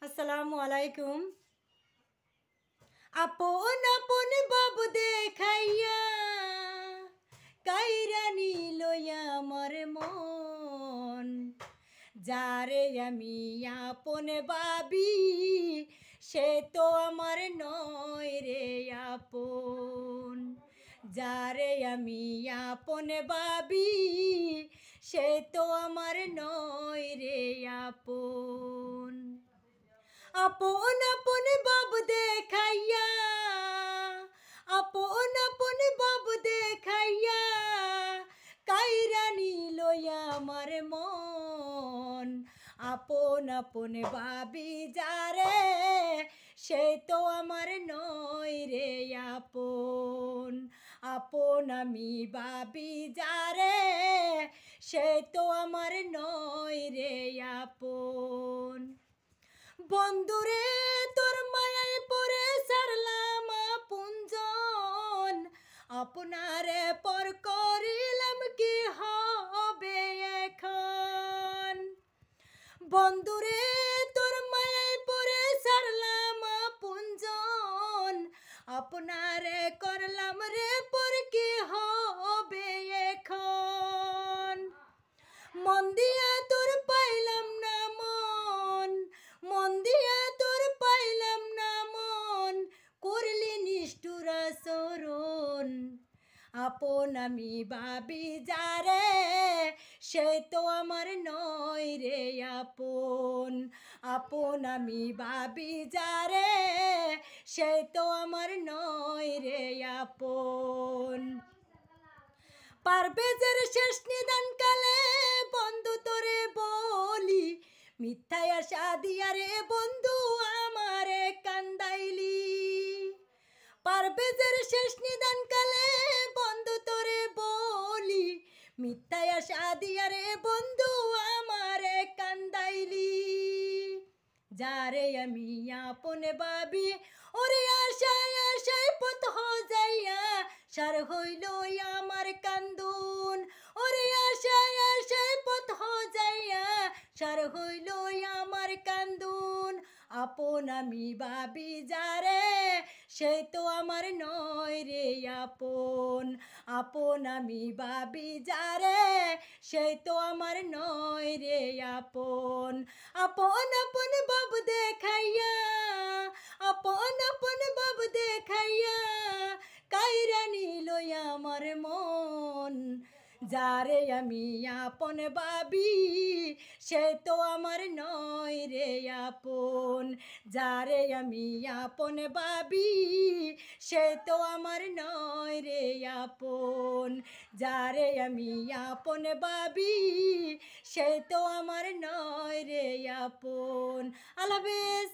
আসসালামু আলাইকুম। আপন আপন বাব দেখাইয়া কাইরা নিল আমার মন, যারে আমি আপন ভাবি সে তো আমার নয় রে আপন। যারে আমি আপন ভাবি সে তো আমার নয় রে আপন। আপন আপন বাব দেখাইয়া, আপন আপন বাব দেখাইয়া কাইরা নিল আমার মন। আপন আপন ভাবি যারে সে তো আমার নয় রে আপন। আপন আমি ভাবি যারে সে তো আমার নয় রে আপন। বন্ধুরে তোর মায়ায় পরে সারলাম আপনজন, আপনারে পর করিলাম কি হবে এখন। বন্ধুরে তোর মায়ায় পরে সারলাম আপনজন, আপনারে করলাম রে পর কি হবে এখন। মন দিয়া তোর পাইলাম না মন, মন দিয়া তোর পাইলাম না মন, করলি নিষ্ঠুর আচরণ। আপন আমি ভাবি যারে সে তো আমার নয় রে আপন। আপন আমি ভাবি যারে সে তো আমার নয় রে আপন। পারভেজের শেষ নিদান কালে বন্ধু তোরে বলি, মিথ্যায় আশা দিয়া রে বন্ধু আমারে কান্দাইলি। পারভেজের শেষ নিদান কালে বন্ধু তোরে বলি, মিথ্যায় আশা দিয়া রে বন্ধু আমারে কান্দাইলি। যারে আমি আপন ভাবি ওরে আশায় আশায় পথ যাইয়া সার হইল আমার কান্দুন। ওরে আশায় আশায় পথ যাইয়া সার হইল আমার কান্দুন। আপন আমি ভাবি যারে সে তো আমার নয় রে আপন। আপন আমি ভাবি যারে সে তো আমার নয় রে আপন। আপন আপন বাব দেখাইয়া, আপন আপন বাব দেখাইয়া কাইরা নিল আমার মন। যারে আমি আপন ভাবি সে তো আমার নয় রে আপন। যারে আমি আপন ভাবি সে তো আমার নয় রে আপন। যারে আমি আপন ভাবি সে তো আমার নয় রে আপন। আল্লাহ হাফেজ।